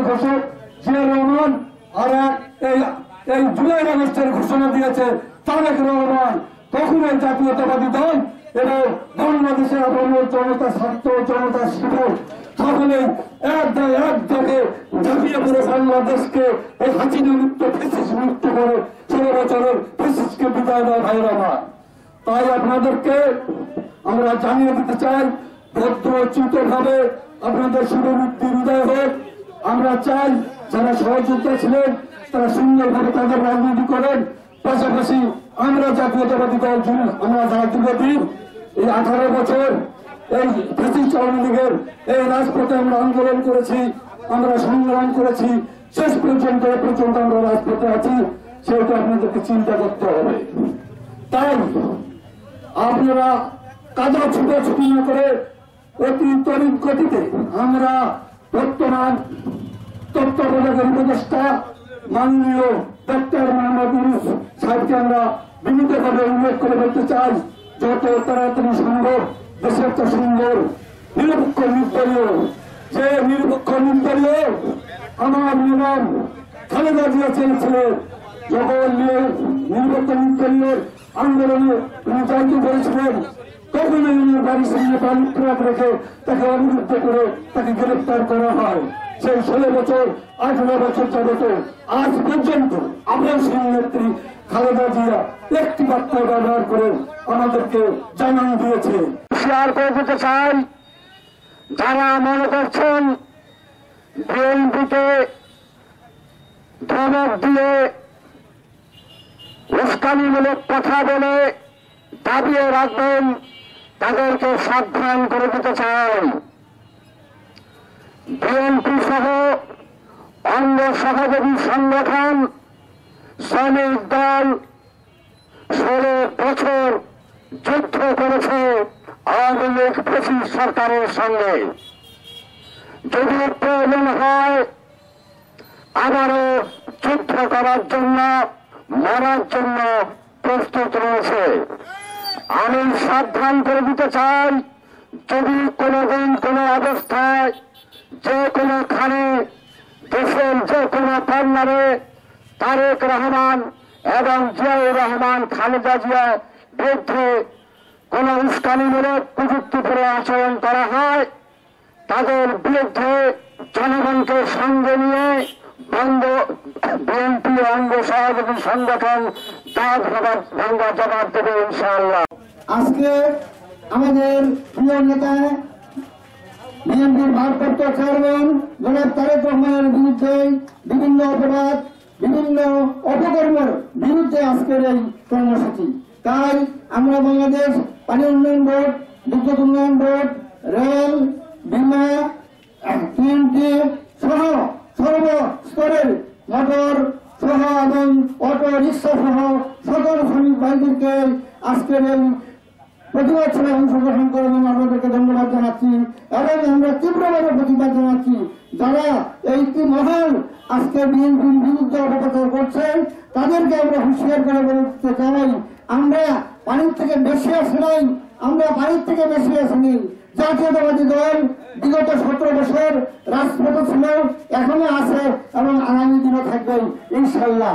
সালের ঘোষক জিয়া রহমান, আর এই জুলাই আগস্টের ঘোষণা দিয়েছে তারেক রহমান। কখনোই জাতীয়তাবাদী দল এবং বাংলাদেশের আবরণ জনতা, ছাত্র জনতা, শিবির সকলেই একযোগে ঝাঁপিয়ে পড়ে বাংলাদেশকে এই হাসিনা মুক্ত, ফ্যাসিস্ট মুক্ত করে 16 বছরের ফ্যাসিস্টকে বিদায় দেয় ভাইরা আমার। তাই আপনাদেরকে আমরা জানিয়ে দিতে চাই, ভদ্রচিত ভাবে আপনাদের শুভবুদ্ধি হৃদয় হোক। আমরা চাই যারা সহযোগিতা ছিলেন তারা সুন্দরভাবে তাদের রাজনীতি করেন। পাশাপাশি আমরা জাতীয়তাবাদী দল, আমরা যারা যুবদীপ এই 18 বছর এই ফ্যাসিস্ট আওয়ামী লীগের এই রাজপথে আমরা আন্দোলন করেছি, আমরা সংগ্রাম করেছি, শেষ পর্যন্ত আমরা রাজপথে আছি, সেটা আপনাদেরকে চিন্তা করতে হবে। তাই আপনারা কাজা ছুটাছুটি না করে অতি তড়িৎ গতিতে আমরা বর্তমান তত্ত্বাবধায়ক উপদেষ্টা মাননীয় ডক্টর মোহাম্মদ ইউনূস সাহেবকে আমরা বিনীতভাবে উল্লেখ করে বলতে চাই, যত তাড়াতাড়ি সম্ভব দেশে একটা সুন্দর নিরপেক্ষ নির্দলীয়, যে নিরপেক্ষ নির্দলীয় আমার নিয়ম খালেদা জিয়া চেয়েছিলেন, যখন নিরপেক্ষ নির্দলীয় আন্দোলনে তিনি চাইতে করেছিলেন, তখন ইউনিয়ন বাড়ির সামনে পানি ট্রাক রেখে তাকে অবরুদ্ধ করে তাকে গ্রেফতার করা হয়। সেই 16 বছর 18 বছর যাবত আজ পর্যন্ত আমার সেই নেত্রী খালেদা জিয়া একটি বার্তা ব্যবহার করে আমাদেরকে জানান দিয়েছে। শেয়ার করে দিতে চাই, যারা মনে করছেন বিএনপিকে ধমক দিয়ে উস্কানিমূলক কথা বলে দাবিয়ে রাখবেন, তাদেরকে সাবধান করে দিতে চাই। বিএনপি সহ অঙ্গ সহযোগী সংগঠন, শ্রমিক দল 16 বছর যুদ্ধ করেছে আওয়ামী লীগ ফ্যাসিস্ট সরকারের সঙ্গে। যদি প্রয়োজন হয় আবারও যুদ্ধ করার জন্য, মরার জন্য প্রস্তুত রয়েছে। আমি সাবধান করে দিতে চাই, যদি কোনোদিন কোনো অবস্থায় যে কোনোখানে দেশের যে কোনো কর্নারে তারেক রহমান এবং জিয়াউর রহমান, খালেদা জিয়ার বিরুদ্ধে কোন উস্কানিমূলক প্রযুক্তিপূর্ণ আচরণ করা হয়, তাদের বিরুদ্ধে জনগণকে সঙ্গে নিয়ে বিএনপি অঙ্গ সহযোগী সংগঠন দাঁত ভাঙ্গা জবাব দেবে ইনশাআল্লাহ। আজকে আমাদের প্রিয় নেতা বিএনপির ভারপ্রাপ্ত চেয়ারম্যান জনাব তারেক রহমানের বিরুদ্ধে বিভিন্ন অপরাধ, বিভিন্ন অপকর্মের বিরুদ্ধে আজকের এই কর্মসূচি। তাই আমরা বাংলাদেশ পানি উন্নয়ন বোর্ড, বিদ্যুৎ উন্নয়ন বোর্ড, রেল, বিমা, TNT সহ সর্বস্তরের মোটর সহ এবং অটো রিক্সা সহ সকল শ্রমিক ভাইদেরকে আজকের এই প্রতিবাদ সভায় অংশগ্রহণ করবেন আপনাদেরকে ধন্যবাদ জানাচ্ছি এবং আমরা তীব্রভাবে প্রতিবাদ জানাচ্ছি যারা এই মহান আজকে বিএনপির বিরুদ্ধে অপপ্রচার করছেন, তাদেরকে আমরা হুঁশিয়ার করে বলতে চাই, আমরা পানির থেকে বেশি আসি নাই, আমরা পানির থেকে বেশি আসিনি। জাতীয়তাবাদী দল বিগত 17 বছর রাজপথে ছিল, এখনো আছে এবং আগামী দিনও থাকবে ইনশাল্লাহ।